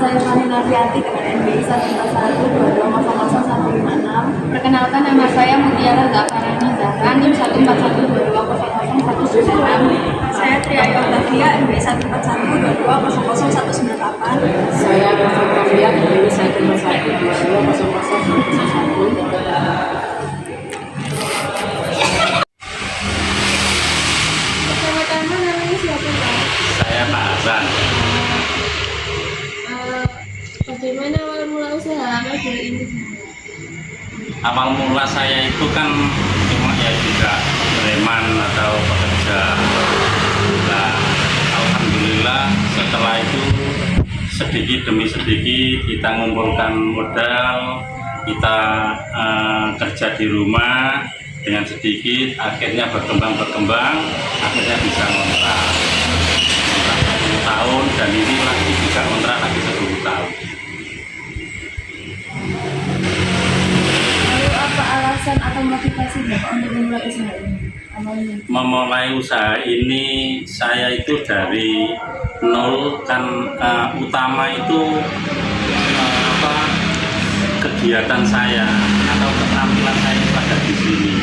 saya Fani Nafiati dengan NBI 14122000156. Perkenalkan, nama saya Mutiara Zafarani Zahra, NIM 14122000196. Saya Triayu Octavia, NBI 14122000198. Saya Rafa Kavia, NBI 141220001. Pertama-tama namanya siapa, Pak? Saya Pak Hasan. Bagaimana awal mula usaha mobil ini? Awal mula saya itu kan cuma ya juga preman atau pekerja. Nah, alhamdulillah setelah itu sedikit demi sedikit kita mengumpulkan modal, kita kerja di rumah dengan sedikit, akhirnya berkembang, akhirnya bisa ngontrak 10 tahun, dan ini lagi juga ngontrak lagi 10 tahun. Lalu apa alasan atau motivasi Bapak untuk memulai usaha ini? Awalnya. Memulai usaha ini saya itu dari nol kan, utama itu kegiatan saya atau keterampilan saya itu ada di sini,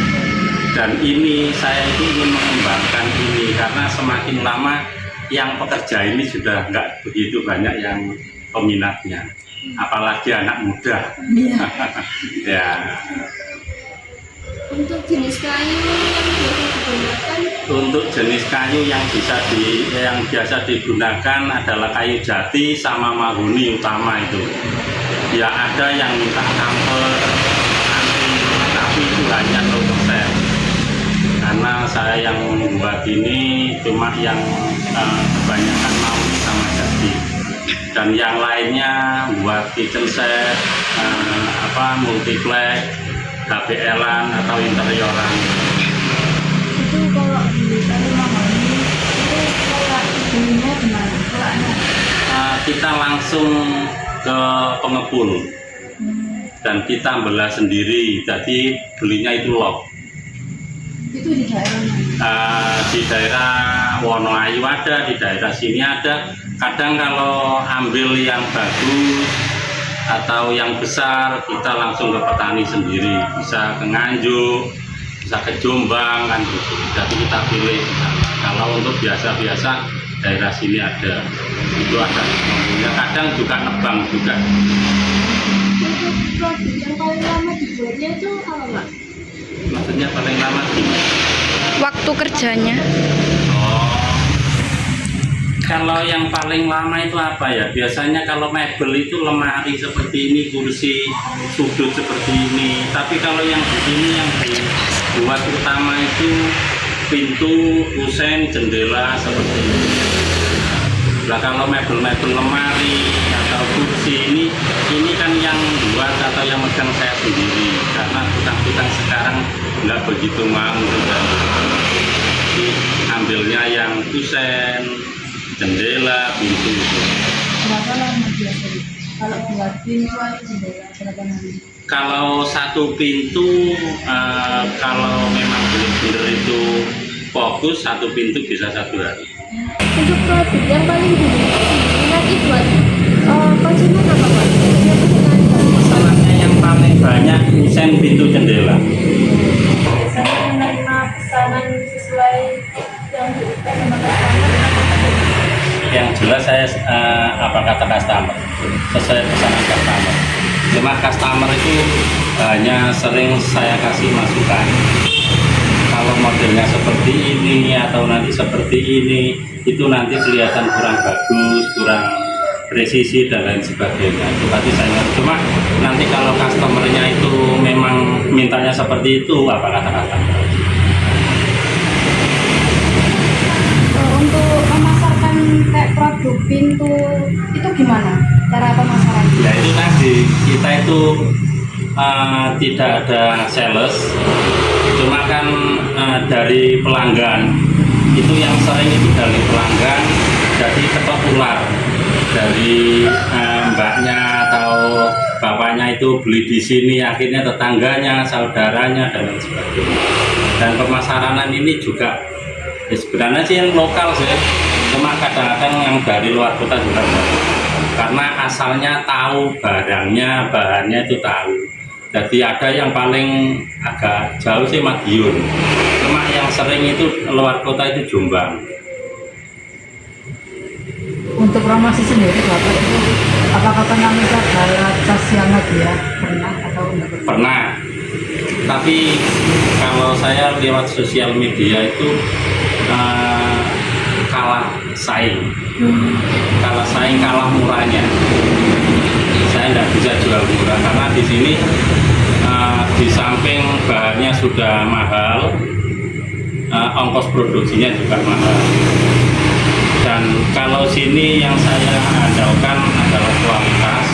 dan ini saya itu ingin mengembangkan ini karena semakin lama yang pekerja ini sudah nggak begitu banyak yang peminatnya, apalagi anak muda. Ya. Untuk jenis kayu yang biasa digunakan, Untuk jenis kayu yang biasa digunakan adalah kayu jati sama mahoni utama itu. Ya ada yang minta kamper, nanti, tapi itu hanya 0%. Karena saya yang membuat ini cuma yang kebanyakan mahoni sama jati. Dan yang lainnya buat kitchen set, multiplex, HPL-an atau interioran. Itu kalau di kayu mahoni itu pola belinya gimana? Polanya? Kita langsung ke pengepul dan kita belah sendiri, jadi belinya itu log. Itu di daerah mana? Di daerah Wonoayu ada, di daerah sini ada. Kadang kalau ambil yang bagus atau yang besar, kita langsung ke petani sendiri, bisa ke Nganjuk, bisa ke Jombang kan gitu. Jadi kita pilih. Kalau untuk biasa-biasa daerah sini ada, itu ada semuanya. Kadang juga nebang juga. untuk produk yang paling lama dibuatnya itu apa, Pak? Maksudnya paling lama gimana? Waktu kerjanya. Oh, kalau yang paling lama itu apa ya? Biasanya kalau mebel itu lemari seperti ini, kursi sudut seperti ini. Tapi kalau yang di sini yang dibuat utama itu pintu, kusen, jendela seperti ini. Nah, kalau mebel-mebel lemari atau kursi ini kan yang buat atau yang megang saya sendiri, karena tukang-tukang sekarang nggak begitu mau juga. Jadi ambilnya yang kusen, jendela, pintu. Berapa lama biasanya? Kalau buat pintu atau jendela berapa lama? Kalau satu pintu, kalau memang benar-benar itu fokus, satu pintu bisa 1 hari. Untuk produk yang paling diminati buat konsumen apa, Pak? Biasanya pesanan Masalahnya yang paling banyak kusen, pintu, jendela. Biasanya menerima pesanan sesuai yang diberikan sama customer. Yang jelas saya apa kata customer, sesuai pesanan customer. Cuma customer itu hanya sering saya kasih masukan, kalau modelnya seperti ini atau nanti seperti ini, itu nanti kelihatan kurang bagus, kurang presisi dan lain sebagainya. Itu tadi saya cuma nanti kalau customernya itu memang mintanya seperti itu, apa kata customer. Untuk memasarkan kayak produk pintu itu gimana cara pemasarannya? Ya itu tadi, kita itu tidak ada sales, cuma kan dari pelanggan. Itu yang sering itu dari pelanggan, jadi cepat ular dari mbaknya atau bapaknya itu beli di sini, akhirnya tetangganya, saudaranya dan lain sebagainya. Dan pemasaran ini juga sebenarnya sih yang lokal sih, cuma kadang-kadang yang dari luar kota juga ada. karena asalnya tahu, barangnya, bahannya itu tahu. Jadi ada yang paling agak jauh sih Madiun, cuma yang sering itu luar kota itu Jombang. Untuk promosi sendiri Bapak itu apakah pernah mencoba lewat sosial media? Pernah atau enggak pernah? Pernah, tapi kalau saya lewat sosial media itu kalah saing, kalah murahnya. Saya tidak bisa jual murah karena di sini di samping bahannya sudah mahal, ongkos produksinya juga mahal. Dan kalau sini yang saya andalkan adalah kualitas,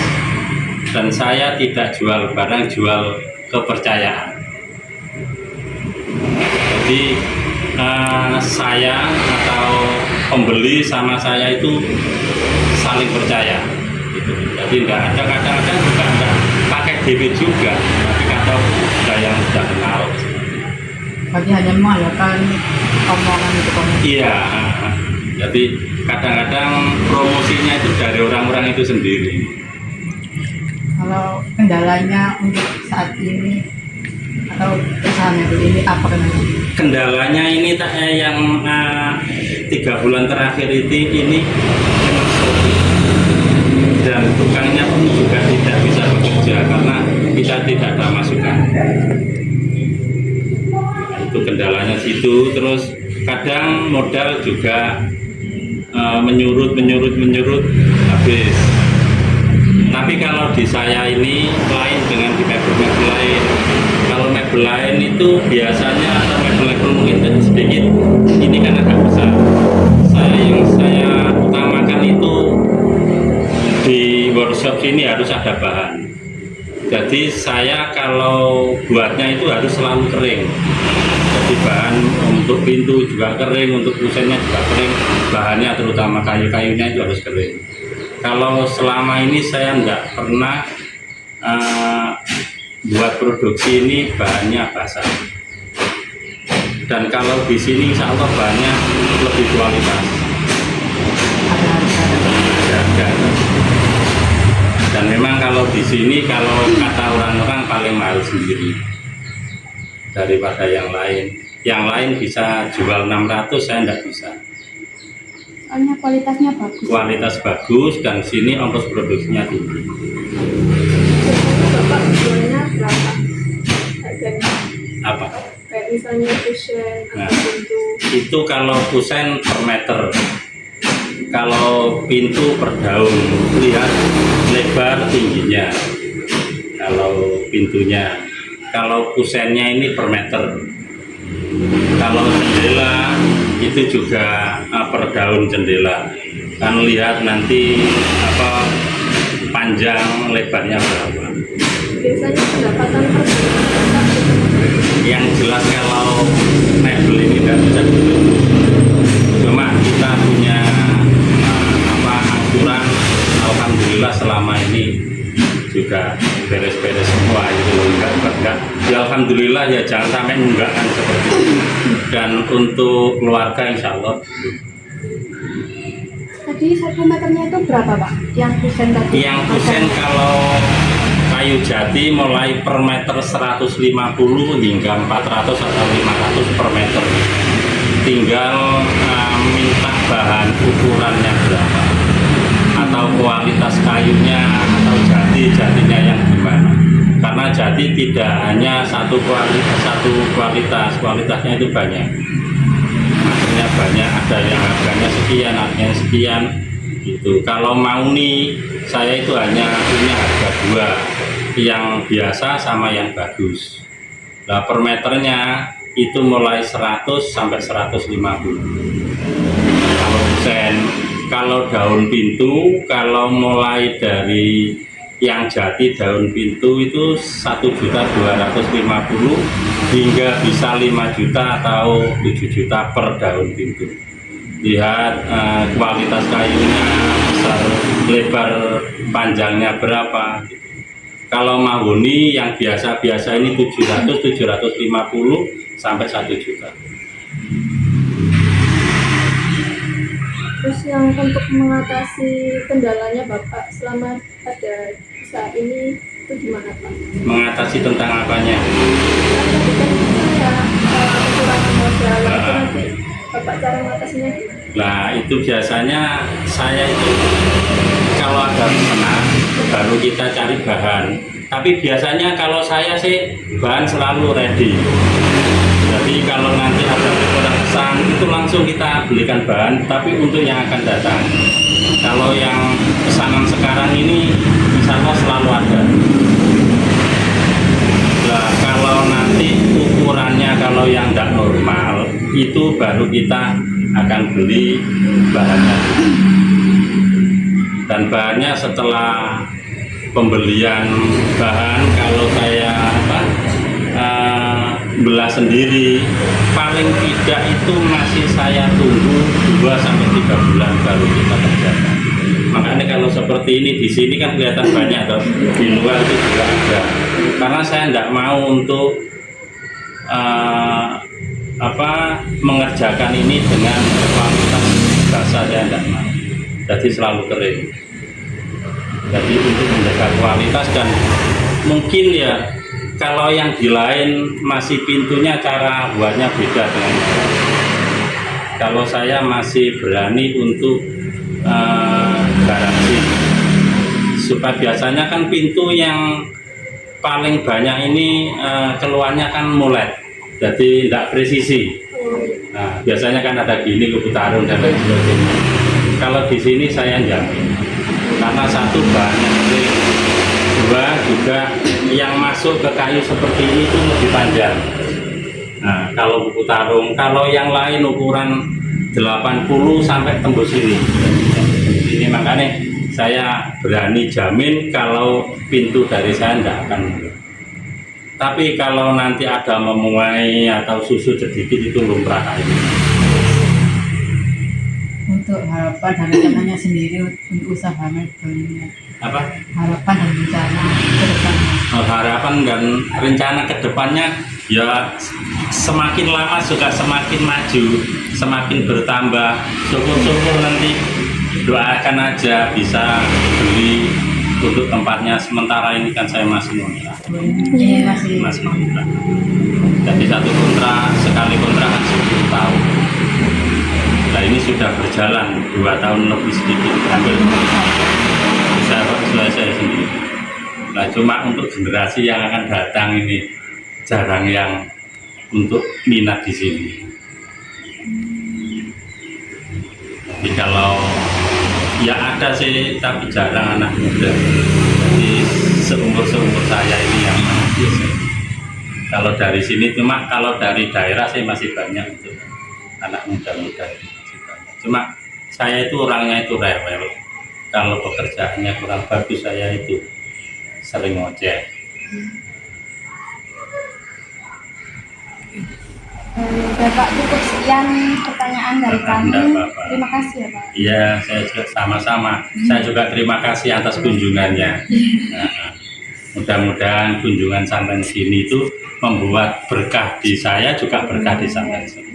dan saya tidak jual barang, jual kepercayaan. Jadi saya atau pembeli sama saya itu saling percaya gitu. Jadi nggak ada, kadang-kadang juga nggak pakai DP juga, tapi kadang sudah yang sudah kenal. Bagi hanya mengandalkan omongan itu Iya, jadi kadang-kadang promosinya itu dari orang-orang itu sendiri. Kalau kendalanya untuk saat ini atau usaha mebel ini apa kendalanya? Kendalanya ini yang 3 bulan terakhir ini memang sepi, dan tukangnya pun juga tidak bisa bekerja karena kita tidak ada masukan. Itu kendalanya situ. Terus kadang modal juga menyurut habis. Tapi kalau di saya ini lain dengan di mebel lain. Kalau mebel lain itu biasanya atau mebel mungkin sedikit, ini kan agak besar. Yang saya utamakan itu di workshop sini harus ada bahan. Jadi saya kalau buatnya itu harus selalu kering. Jadi bahan untuk pintu juga kering, untuk kusennya juga kering, bahannya terutama kayu-kayunya itu harus kering. Kalau selama ini saya nggak pernah buat produksi ini bahannya basah. Dan kalau di sini insya Allah bahannya lebih kualitas. Ada. Dan memang kalau di sini, kalau kata orang-orang paling mahal sendiri daripada yang lain. Yang lain bisa jual 600, saya nggak bisa. Soalnya kualitasnya bagus. Kualitas bagus dan sini ongkos produksinya tinggi. Biasanya Bapak jualnya berapa harganya? Apa? Kayak misalnya kusen Nah, atau pintu. itu kalau kusen per meter. Kalau pintu per daun, lihat lebar tingginya. Kalau pintunya, kalau kusennya ini per meter. Kalau jendela itu juga per daun jendela. Kan lihat nanti apa panjang lebarnya berapa. Biasanya pendapatan per bulan. Yang jelas kalau mebel ini tidak bisa ditutup. Cuma kita punya angsuran, alhamdulillah selama ini juga beres-beres semua itu enggak. Ya alhamdulillah, ya jangan sampai enggakkan seperti itu. Dan untuk keluarga insya Allah. Tadi 1 meternya itu berapa Pak? Yang kusen tadi? Yang kusen kalau kayu jati mulai per meter 150 hingga 400 atau 500 per meter. Tinggal minta bahan ukurannya berapa, atau kualitas kayunya, atau jatinya yang gimana. Karena jati tidak hanya satu kualitasnya itu banyak. Maksudnya banyak, ada yang harganya sekian, harganya sekian gitu. Kalau mau nih, saya itu hanya punya harga 2, yang biasa sama yang bagus. Nah, per meternya itu mulai 100 sampai 150. Kalau kusen, kalau daun pintu, kalau mulai dari yang jati daun pintu itu 1.250.000 hingga bisa 5 juta atau 7 juta per daun pintu. Lihat kualitas kayunya, besar, lebar, panjangnya berapa. Kalau mahoni yang biasa-biasa ini 750 sampai 1 juta. Terus yang untuk mengatasi kendalanya Bapak selama ada saat ini itu gimana Pak? Mengatasi tentang apanya? Kan tadi kan saya kekurangan modal, itu nanti Bapak cara mengatasinya gimana? Nah itu biasanya saya itu kalau ada pesanan baru kita cari bahan. Tapi biasanya kalau saya sih bahan selalu ready. Jadi kalau nanti ada orang pesan itu langsung kita belikan bahan. Tapi untuk yang akan datang, kalau yang pesanan sekarang ini insya Allah selalu ada. Nah kalau nanti ukurannya kalau yang tidak normal itu baru kita akan beli bahannya. Dan bahannya setelah pembelian bahan kalau saya belah sendiri paling tidak itu masih saya tunggu 2-3 bulan baru kita kerjakan. Makanya kalau seperti ini di sini kan kelihatan banyak atau di luar itu juga ada. Karena saya tidak mau untuk mengerjakan ini dengan kualitas basah, saya tidak mau. Jadi selalu kering. Jadi untuk menjaga kualitas dan mungkin ya kalau yang di lain masih pintunya cara buatnya beda dengan saya. Kalau saya masih berani untuk garansi. Supaya biasanya kan pintu yang paling banyak ini keluarnya kan mulet, jadi tidak presisi. Nah, biasanya kan ada gini keputaran dan lain sebagainya. Kalau di sini saya jamin, karena satu bahannya kering, dua juga yang masuk ke kayu seperti ini itu lebih panjang. Nah, kalau buku tarung, kalau yang lain ukuran 80 sampai tembus ini. Ini makanya saya berani jamin kalau pintu dari saya tidak akan. Tapi kalau nanti ada memuai atau susu sedikit itu lumrah ini. Untuk harapan dan rencananya sendiri untuk usaha mebelnya. Apa? Harapan dan rencana ke depannya. Harapan dan rencana ke depannya ya semakin lama juga semakin maju, semakin bertambah. Syukur-syukur nanti doakan aja bisa beli untuk tempatnya. Sementara ini kan saya masih kontrak. Masih kontrak. Jadi satu kontrak, sekali kontrak kan 10 tahun. Nah ini sudah berjalan 2 tahun lebih sedikit, hampir bisa selesai sendiri. Nah cuma untuk generasi yang akan datang ini jarang yang untuk minat di sini. Jadi kalau ya ada sih tapi jarang anak muda. Jadi seumur saya ini yang masih. Kalau dari sini cuma kalau dari daerah sih masih banyak itu anak muda-muda itu masih banyak. Cuma saya itu orangnya itu rewel. Kalau pekerjaannya kurang bagus saya itu sering ngoceh. Bapak cukup sekian pertanyaan dari kami. Terima kasih ya Pak. Iya, saya juga sama-sama. Saya juga terima kasih atas kunjungannya. Nah, mudah-mudahan kunjungan sampai sini itu membuat berkah di saya juga berkah di sampai sini.